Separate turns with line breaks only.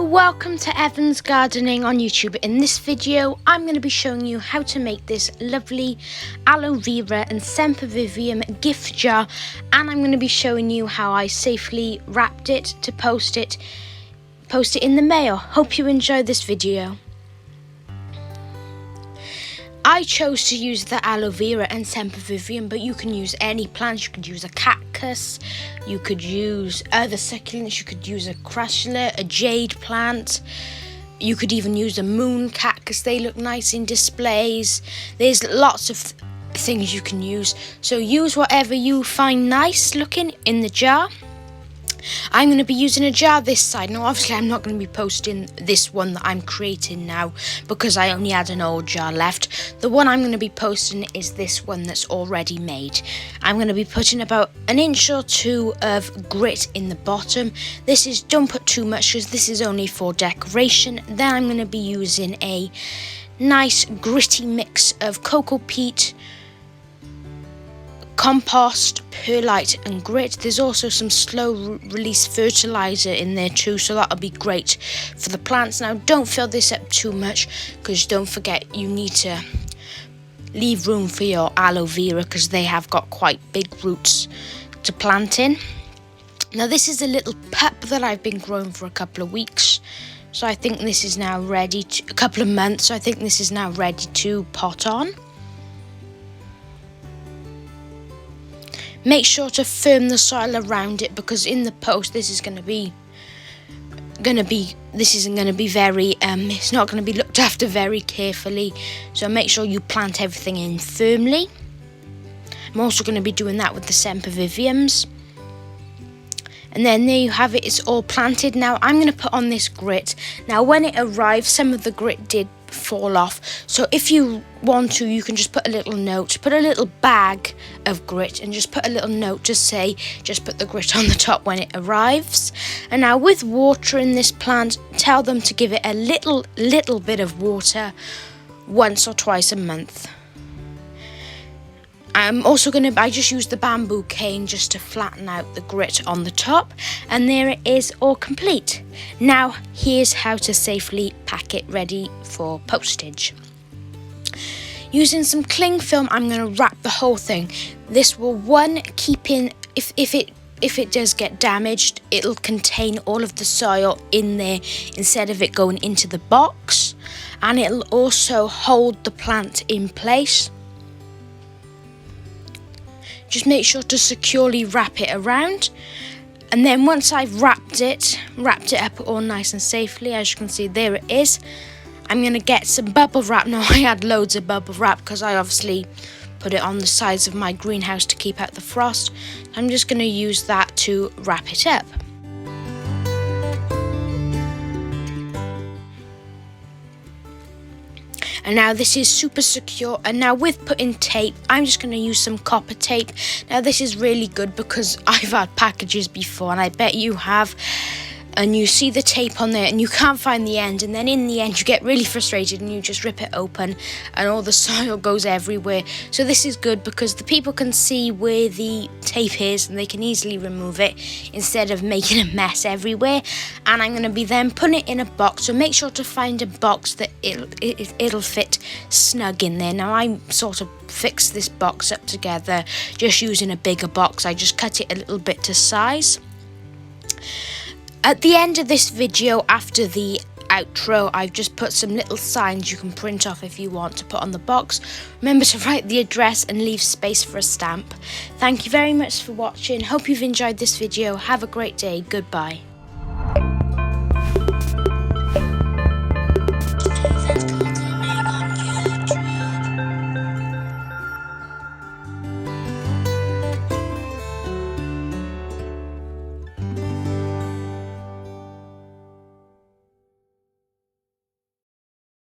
welcome to Evan's Gardening on YouTube. In this video, I'm going to be showing you how to make this lovely aloe vera and sempervivum gift jar, and I'm going to be showing you how I safely wrapped it to post it in the mail. Hope you enjoy this video. I chose to use the aloe vera and sempervivum, but you can use any plants. You could use a cactus, you could use other succulents, you could use a crassula, a jade plant, you could even use a moon cactus. They look nice in displays. There's lots of things you can use, so use whatever you find nice looking in the jar. I'm going to be using a jar this side. Now obviously I'm not going to be posting this one that I'm creating now because I only had an old jar left. The one I'm going to be posting is this one that's already made. I'm going to be putting about an inch or two of grit in the bottom. Don't put too much because this is only for decoration. Then I'm going to be using a nice gritty mix of cocoa peat, compost, perlite and grit. There's also some slow release fertilizer in there too, so that'll be great for the plants. Now don't fill this up too much because don't forget you need to leave room for your aloe vera because they have got quite big roots to plant in. Now this is a little pup that I've been growing for a couple of weeks, so I think this is now ready to, a couple of months, so I think this is now ready to pot on. Make sure to firm the soil around it because in the post this isn't going to be very it's not going to be looked after very carefully, so make sure you plant everything in firmly. I'm also going to be doing that with the sempervivums. And then there you have it, it's all planted. Now I'm going to put on this grit. Now when it arrived, some of the grit did fall off, so if you want to, you can just put a little note, put a little bag of grit and just put a little note to say just put the grit on the top when it arrives. And now with watering this plant, tell them to give it a little bit of water once or twice a month. I just used the bamboo cane just to flatten out the grit on the top, and there it is, all complete. Now here's how to safely pack it ready for postage. Using some cling film, I'm going to wrap the whole thing. This will keep in, if it does get damaged, it'll contain all of the soil in there instead of it going into the box, and it'll also hold the plant in place. Just make sure to securely wrap it around, and then once I've wrapped it up all nice and safely, as you can see there it is, I'm going to get some bubble wrap. Now I had loads of bubble wrap because I obviously put it on the sides of my greenhouse to keep out the frost. I'm just going to use that to wrap it up. And now this is super secure. And now with putting tape, I'm just going to use some copper tape. Now this is really good because I've had packages before, and I bet you have, and you see the tape on there and you can't find the end, and then in the end you get really frustrated and you just rip it open and all the soil goes everywhere. So this is good because the people can see where the tape is and they can easily remove it instead of making a mess everywhere. And I'm going to be then putting it in a box, so make sure to find a box that it'll fit snug in there. Now I sort of fixed this box up together just using a bigger box. I just cut it a little bit to size. At the end of this video, after the outro, I've just put some little signs you can print off if you want to put on the box. Remember to write the address and leave space for a stamp. Thank you very much for watching. Hope you've enjoyed this video. Have a great day. Goodbye.